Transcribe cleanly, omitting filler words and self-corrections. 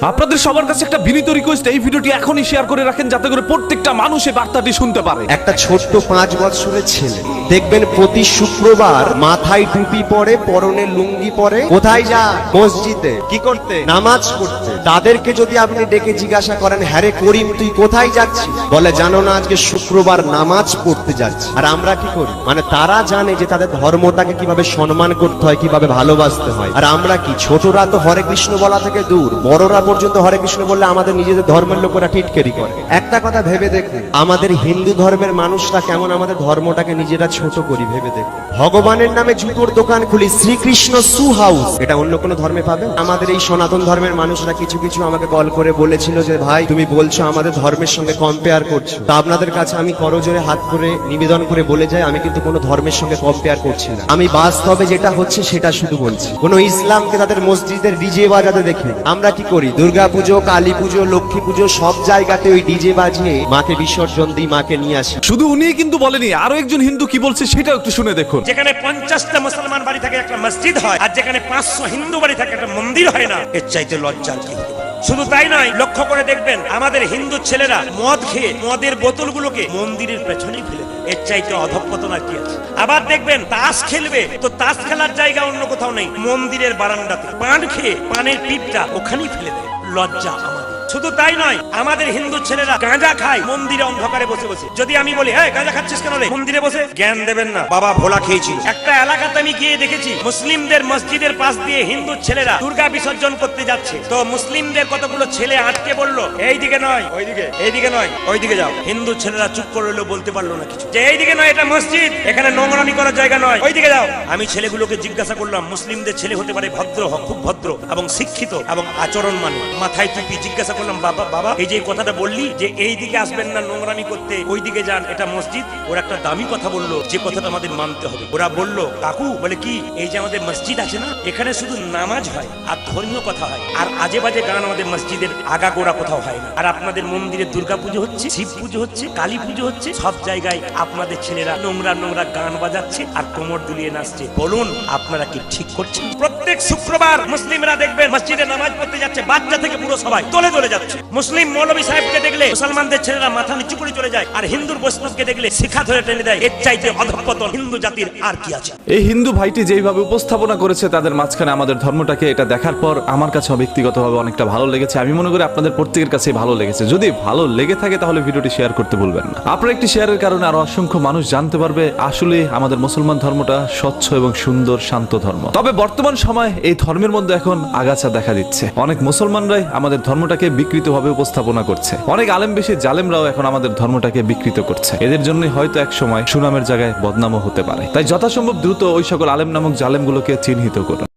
আপনাদের সবার কাছে একটা বিনীত রিকোয়েস্ট, এই ভিডিওটি এখনই শেয়ার করে রাখেন যাতে করে প্রত্যেকটা মানুষ এই বার্তাটি শুনতে পারে। একটা ছোট্ট 5 বছরের ছেলে দেখবেন প্রতি শুক্রবার মাথায় টুপি পরে, পরনে লুঙ্গি পরে, কোথায় যায়? মসজিদে। কি করতে? নামাজ পড়তে। তাদেরকে যদি আপনি ডেকে জিজ্ঞাসা করেন, হ্যাঁ রে করিম তুই কোথায় যাচ্ছিস, বলে জানো না আজকে শুক্রবার নামাজ পড়তে যাচ্ছি। আর আমরা কি করি? মানে তারা জানে যে তাদের ধর্মটাকে কিভাবে সম্মান করতে হয়, কিভাবে ভালোবাসতে হয়। আর আমরা কি, ছোটরা তো হরে কৃষ্ণ বলা থেকে দূর, বড়রা পর্যন্ত হরে কৃষ্ণ বললে আমাদের নিজেদের ধর্মের লোকেরা টিটকেরি করে। একটা কথা ভেবে দেখুন, আমাদের হিন্দু ধর্মের মানুষরা কেমন আমাদের ধর্মটাকে নিজেরা ছোট করি ভেবে দেখুন। ভগবানের নামে জুতোর দোকান খুলি, শ্রীকৃষ্ণ সু হাউস, এটা অন্য কোনো ধর্মে পাবে? আমাদের এই সনাতন ধর্মের মানুষরা কিছু কিছু আমাকে কল করে বলেছিল যে ভাই তুমি বলছো আমাদের ধর্মের সঙ্গে কম্পেয়ার করছো, তা আপনাদের কাছে আমি করজোরে হাত করে নিবেদন করে বলে যাই, আমি কিন্তু কোনো ধর্মের সঙ্গে কম্পেয়ার করছি না। আমি বাস্তবে যেটা হচ্ছে সেটা শুধু বলছি। কোনো ইসলামকে তাদের মসজিদের ডিজে বাজাতে দেখি। আমরা কি করি? দুর্গা পুজো, কালী পুজো, লক্ষ্মী পুজো সব জায়গাতে ওই ডিজে বাজিয়ে মাকে বিসর্জন দিই, মাকে নিয়ে আসি। শুধু উনি কিন্তু বলেনি, আরো একজন হিন্দু কি বলছে সেটাও একটু শুনে দেখুন। যেখানে 50টা মুসলমান বাড়ি থাকে একটা মসজিদ হয়, আর যেখানে 500 হিন্দু বাড়ি থাকে একটা মন্দির হয় না, এর চাইতে লজ্জার কি হতে পারে? শুধু তাই নয়, লক্ষ্য করে দেখবেন আমাদের হিন্দু ছেলেরা মদ খেয়ে মদের বোতলগুলোকে মন্দিরের পেছনেই ফেলে দেয়। এর চাইতে অধঃপতন আর কি আছে? আবার দেখবেন তাস খেলবে তো তাস খেলার জায়গা অন্য কোথাও নেই, মন্দিরের বারান্দাতে। পান খেয়ে পানের পিপটা ওখানেই ফেলে দেয়। লজ্জা আমাদের। শুধু তাই নয়, আমাদের হিন্দু ছেলেরা গাঁজা খায় মন্দিরে অন্ধকারে বসে বসে। যদি আমি বলি হ্যাঁ গাঁজা খাচ্ছিস কেন রে, মন্দিরে বসে, জ্ঞান দেবেন না, বাবা ভোলা খেয়েছি। একটা এলাকাতে আমি গিয়ে দেখেছি মুসলিমদের মসজিদের পাশ দিয়ে হিন্দু ছেলেরা দুর্গা বিসর্জন করতে যাচ্ছে, তো মুসলিমদের কতগুলো ছেলে আটকে বললো এইদিকে নয় ওইদিকে, এইদিকে নয় ওইদিকে যাও। হিন্দু ছেলেরা চুপ করে রইলো, বলতে পারলো না কিছু, যে এইদিকে নয় এটা মসজিদ, এখানে নোংরামি করার জায়গা নয়, ওইদিকে যাও। আমি ছেলেগুলোকে জিজ্ঞাসা করলাম, মুসলিমদের ছেলে হতে পারে ভদ্র, খুব ভদ্র এবং শিক্ষিত এবং আচরণ মানে, মাথায় টুপি। জিজ্ঞাসা করলাম বাবা বাবা এই যে কথাটা বললি যে এই দিকে আসবেন না নোংরামি করতে, ওই দিকে যান, এটা মসজিদ। ওরা একটা দামি কথা বললো, যে কথাটা আমাদের মানতে হবে। ওরা বলল কাকু, বলে কি, এই যে আমাদের মসজিদ আছে না, এখানে শুধু নামাজ হয় আর ধর্মীয় কথা হয়, আর আজে বাজে গান আমাদের মসজিদের আগাগোড়া কোথাও হয় না। আর আপনাদের মন্দিরে দুর্গা পুজো হচ্ছে, শিব পুজো হচ্ছে, কালী পুজো হচ্ছে, সব জায়গায় আপনাদের ছেলেরা নোংরা নোংরা গান বাজাচ্ছে আর কোমর দুলিয়ে নাচছে। বলুন আপনারা কি ঠিক করছেন? প্রত্যেক শুক্রবার মুসলিমরা দেখবেন মসজিদে নামাজ পড়তে যাচ্ছে, বাচ্চা থেকে পুরো সবাই দলে দলে যাচ্ছে। মুসলিম মৌলভী সাহেবকে দেখলে মুসলমানদের ছেলেরা মাথা নিচু করে চলে যায়, আর হিন্দুর বৈষ্ণবকে দেখলে শিখা ধরে টেনে দেয়। এর চাইতে অধঃপতন হিন্দু জাতির আর কি আছে? এই হিন্দু ভাইটি যেইভাবে উপস্থাপনা করেছে তাদের মাঝখানে আমাদের ধর্মটাকে, এটা দেখার পর আমার কাছে ব্যক্তিগতভাবে অনেকটা ভালো লেগেছে। আমি মনে করি আপনাদের প্রত্যেকের কাছে ভালো লেগেছে। যদি ভালো লেগে থাকে তাহলে ভিডিওটি শেয়ার করতে ভুলবেন না। আপনার একটি শেয়ারের কারণে আরো অসংখ্য মানুষ জানতে পারবে আসলে আমাদের মুসলমান ধর্মটা স্বচ্ছ এবং সুন্দর শান্ত ধর্ম। তবে বর্তমান সময় এই ধর্মের মধ্যে এখন আগাছা দেখা দিচ্ছে। অনেক মুসলমানরাই আমাদের ধর্মটাকে বিকৃতভাবে উপস্থাপনা করছে, অনেক আলেম বেশি জালেমরাও এখন আমাদের ধর্মটাকে বিকৃত করছে। এদের জন্যই হয়তো এক সময় সুনামের জায়গায় বদনামও হতে পারে। তাই যথাসম্ভব দ্রুত ওই সকল আলেম নামক জালেমগুলোকে চিহ্নিত করুন।